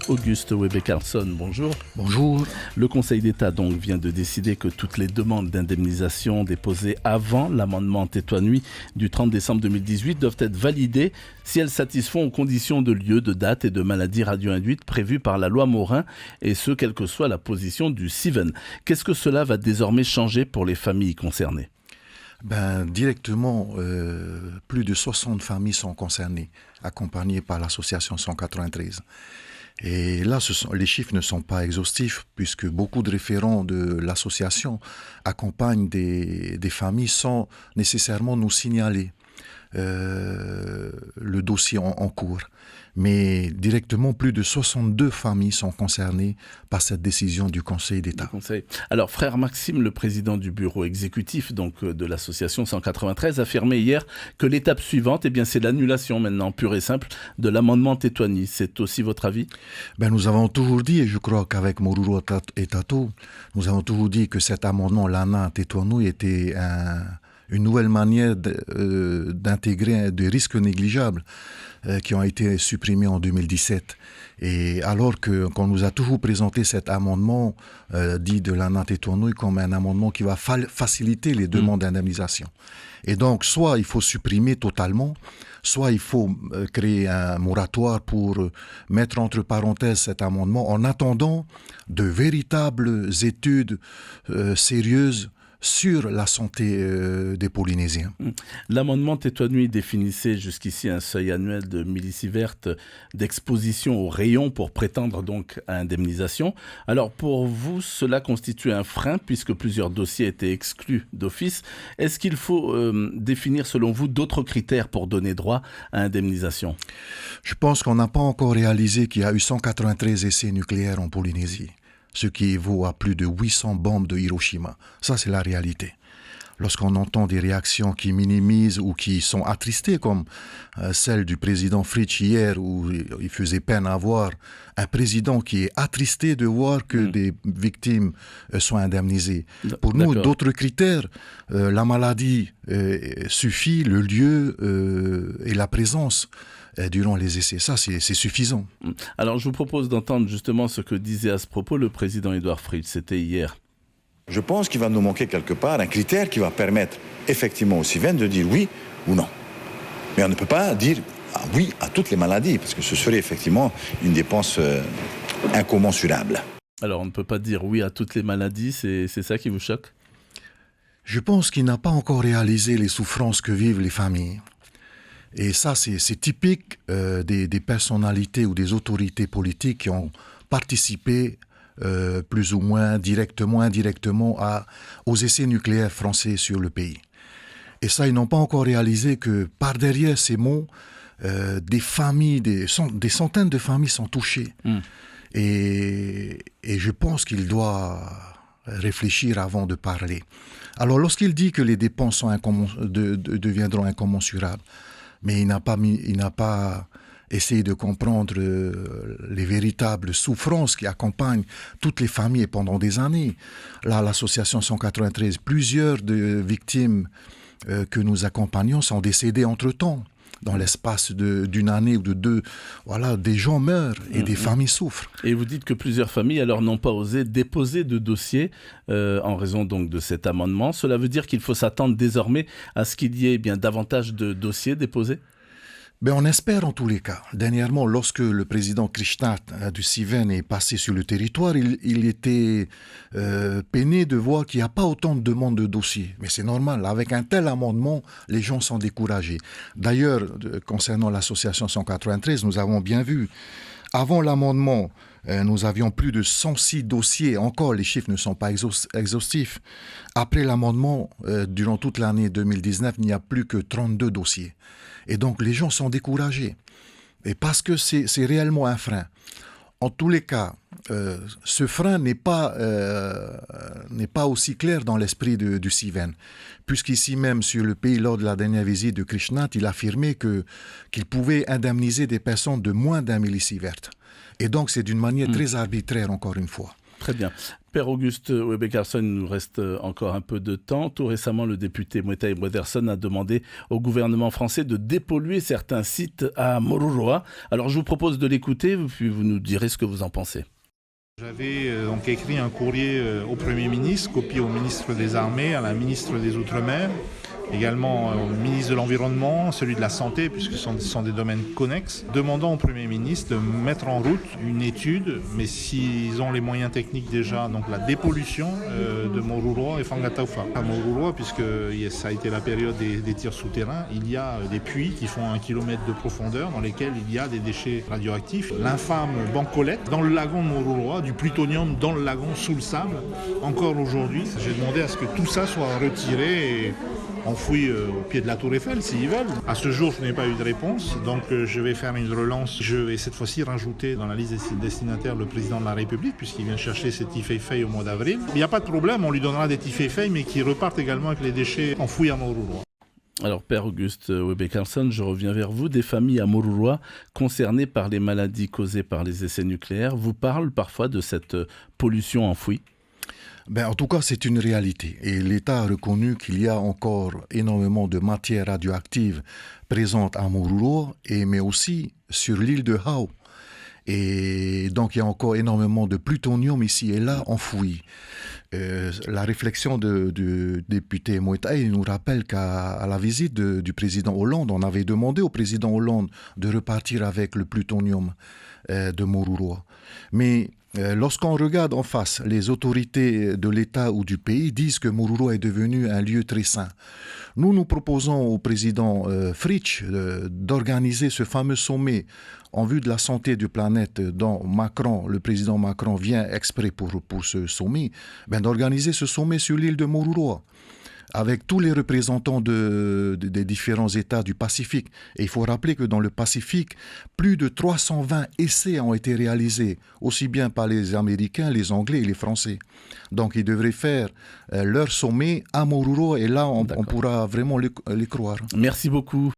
Auguste Webe-Carlson, bonjour. Bonjour. Le Conseil d'État donc vient de décider que toutes les demandes d'indemnisation déposées avant l'amendement Tétouan-Nuit du 30 décembre 2018 doivent être validées si elles satisfont aux conditions de lieu, de date et de maladie radio-induite prévues par la loi Morin, et ce, quelle que soit la position du CIVEN. Qu'est-ce que cela va désormais changer pour les familles concernées ? Directement, plus de 60 familles sont concernées, accompagnées par l'association 193. Et là, les chiffres ne sont pas exhaustifs, puisque beaucoup de référents de l'association accompagnent des familles sans nécessairement nous signaler le dossier en cours. Mais directement, plus de 62 familles sont concernées par cette décision du Conseil d'État. Alors, frère Maxime, le président du bureau exécutif donc, de l'association 193, a affirmé hier que l'étape suivante, c'est l'annulation maintenant, pure et simple, de l'amendement Tétouan-Nuit. C'est aussi votre avis ? Nous avons toujours dit, et je crois qu'avec Moruro et Tato, nous avons toujours dit que cet amendement, l'ANA Tétouan-Nuit, était une nouvelle manière d'intégrer des risques négligeables qui ont été supprimés en 2017. Et alors qu'on nous a toujours présenté cet amendement dit de l'ANA Tétouan-Nuit comme un amendement qui va faciliter les demandes d'indemnisation. Et donc, soit il faut supprimer totalement, soit il faut créer un moratoire pour mettre entre parenthèses cet amendement en attendant de véritables études sérieuses sur la santé des Polynésiens. L'amendement Tétouan-Nuit définissait jusqu'ici un seuil annuel de millisieverts d'exposition aux rayons pour prétendre donc à indemnisation. Alors pour vous, cela constitue un frein puisque plusieurs dossiers étaient exclus d'office. Est-ce qu'il faut définir selon vous d'autres critères pour donner droit à indemnisation ? Je pense qu'on n'a pas encore réalisé qu'il y a eu 193 essais nucléaires en Polynésie, ce qui évaut à plus de 800 bombes de Hiroshima. Ça, c'est la réalité. Lorsqu'on entend des réactions qui minimisent ou qui sont attristées, comme celle du président Fritsch hier, où il faisait peine à voir un président qui est attristé de voir que des victimes soient indemnisées. Pour nous, d'autres critères, la maladie suffit, le lieu et la présence durant les essais. Ça, c'est suffisant. Alors, je vous propose d'entendre justement ce que disait à ce propos le président Édouard Fritsch. C'était hier. Je pense qu'il va nous manquer quelque part un critère qui va permettre effectivement au CIVEN de dire oui ou non. Mais on ne peut pas dire oui à toutes les maladies, parce que ce serait effectivement une dépense incommensurable. Alors, on ne peut pas dire oui à toutes les maladies, c'est ça qui vous choque ? Je pense qu'il n'a pas encore réalisé les souffrances que vivent les familles. Et ça, c'est typique des personnalités ou des autorités politiques qui ont participé plus ou moins directement, indirectement aux essais nucléaires français sur le pays. Et ça, ils n'ont pas encore réalisé que par derrière ces mots, des familles, des centaines de familles sont touchées. Et je pense qu'il doit réfléchir avant de parler. Alors, lorsqu'il dit que les dépenses deviendront incommensurables, mais il n'a pas essayé de comprendre les véritables souffrances qui accompagnent toutes les familles pendant des années. Là, l'association 193, plusieurs de victimes que nous accompagnons sont décédées entre-temps. Dans l'espace d'une année ou de deux, voilà, des gens meurent et des familles souffrent. Et vous dites que plusieurs familles alors n'ont pas osé déposer de dossier en raison donc de cet amendement. Cela veut dire qu'il faut s'attendre désormais à ce qu'il y ait davantage de dossiers déposés ? On espère en tous les cas. Dernièrement, lorsque le président Krishnat du CIVEN est passé sur le territoire, il était peiné de voir qu'il n'y a pas autant de demandes de dossiers. Mais c'est normal, avec un tel amendement, les gens sont découragés. D'ailleurs, concernant l'association 193, nous avons bien vu, avant l'amendement, nous avions plus de 106 dossiers. Encore, les chiffres ne sont pas exhaustifs. Après l'amendement, durant toute l'année 2019, il n'y a plus que 32 dossiers. Et donc, les gens sont découragés. Et parce que c'est réellement un frein. En tous les cas, ce frein n'est pas aussi clair dans l'esprit du CIVEN. Puisqu'ici même, sur le pays, lors de la dernière visite de Krishnat, il affirmait qu'il pouvait indemniser des personnes de moins d'1 millisievert. Et donc, c'est d'une manière très arbitraire, encore une fois. Très bien. Père Auguste Webe-Carlson, il nous reste encore un peu de temps. Tout récemment, le député Mwetai Brederson a demandé au gouvernement français de dépolluer certains sites à Moruroa. Alors je vous propose de l'écouter, puis vous nous direz ce que vous en pensez. J'avais donc écrit un courrier au Premier ministre, copié au ministre des Armées, à la ministre des Outre-mer, également au ministre de l'Environnement, celui de la Santé, puisque ce sont des domaines connexes, demandant au Premier ministre de mettre en route une étude, mais s'ils ont les moyens techniques déjà, donc la dépollution de Moruroa et Fangataufa. À Moruroa, puisque ça a été la période des tirs souterrains, il y a des puits qui font 1 kilomètre de profondeur dans lesquels il y a des déchets radioactifs. L'infâme bancolette dans le lagon de Moruroa, du plutonium dans le lagon sous le sable. Encore aujourd'hui, j'ai demandé à ce que tout ça soit retiré et enfoui au pied de la Tour Eiffel, s'ils veulent. À ce jour, je n'ai pas eu de réponse, donc je vais faire une relance. Je vais cette fois-ci rajouter dans la liste des destinataires le président de la République, puisqu'il vient chercher ses tifeifei au mois d'avril. Il n'y a pas de problème, on lui donnera des tifeifei, mais qui repartent également avec les déchets enfouis à Moruroa. Alors, Père Auguste Webe-Carlson, je reviens vers vous. Des familles à Moruroa concernées par les maladies causées par les essais nucléaires vous parlent parfois de cette pollution enfouie? En tout cas, c'est une réalité. Et l'État a reconnu qu'il y a encore énormément de matières radioactives présentes à Moruroa, mais aussi sur l'île de Hao. Et donc, il y a encore énormément de plutonium ici et là enfoui. La réflexion du député Mwetai nous rappelle qu'à la visite du président Hollande, on avait demandé au président Hollande de repartir avec le plutonium de Moruroa. Mais lorsqu'on regarde en face, les autorités de l'État ou du pays disent que Moruroa est devenu un lieu très sain. Nous proposons au président Fritsch d'organiser ce fameux sommet en vue de la santé de la planète dont le président Macron vient exprès pour ce sommet, d'organiser ce sommet sur l'île de Moruroa, avec tous les représentants des différents États du Pacifique. Et il faut rappeler que dans le Pacifique, plus de 320 essais ont été réalisés, aussi bien par les Américains, les Anglais et les Français. Donc ils devraient faire leur sommet à Moruroa, et là on pourra vraiment les croire. Merci beaucoup.